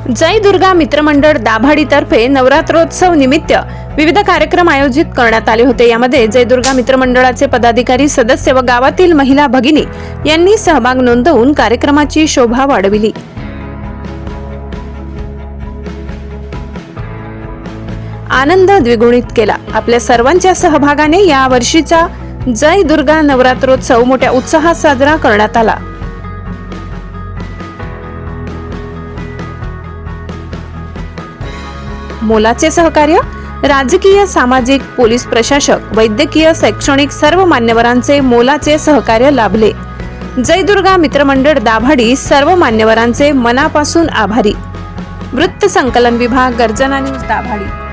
जय दुर्गा मित्रमंडळ दाभाडीतर्फे नवरात्रोत्सव निमित्त विविध कार्यक्रम आयोजित करण्यात आले होते। यामध्ये जय दुर्गा मित्रमंडळाचे पदाधिकारी, सदस्य व गावातील महिला भगिनी यांनी सहभाग नोंदवून कार्यक्रमाची शोभा वाढविली। आनंद द्विगुणित केला। आपल्या सर्वांच्या सहभागाने या वर्षीचा जय दुर्गा नवरात्रोत्सव मोठ्या उत्साहात साजरा करण्यात आला। मोलाचे सहकार्य राजकीय, सामाजिक, पोलीस प्रशासक, वैद्यकीय, शैक्षणिक सर्व मान्यवरांचे मोलाचे सहकार्य लाभले। जय दुर्गा मित्रमंडळ दाभाडी सर्व मान्यवरांचे मनापासून आभारी। वृत्त संकलन विभाग, गर्जना न्यूज दाभाडी।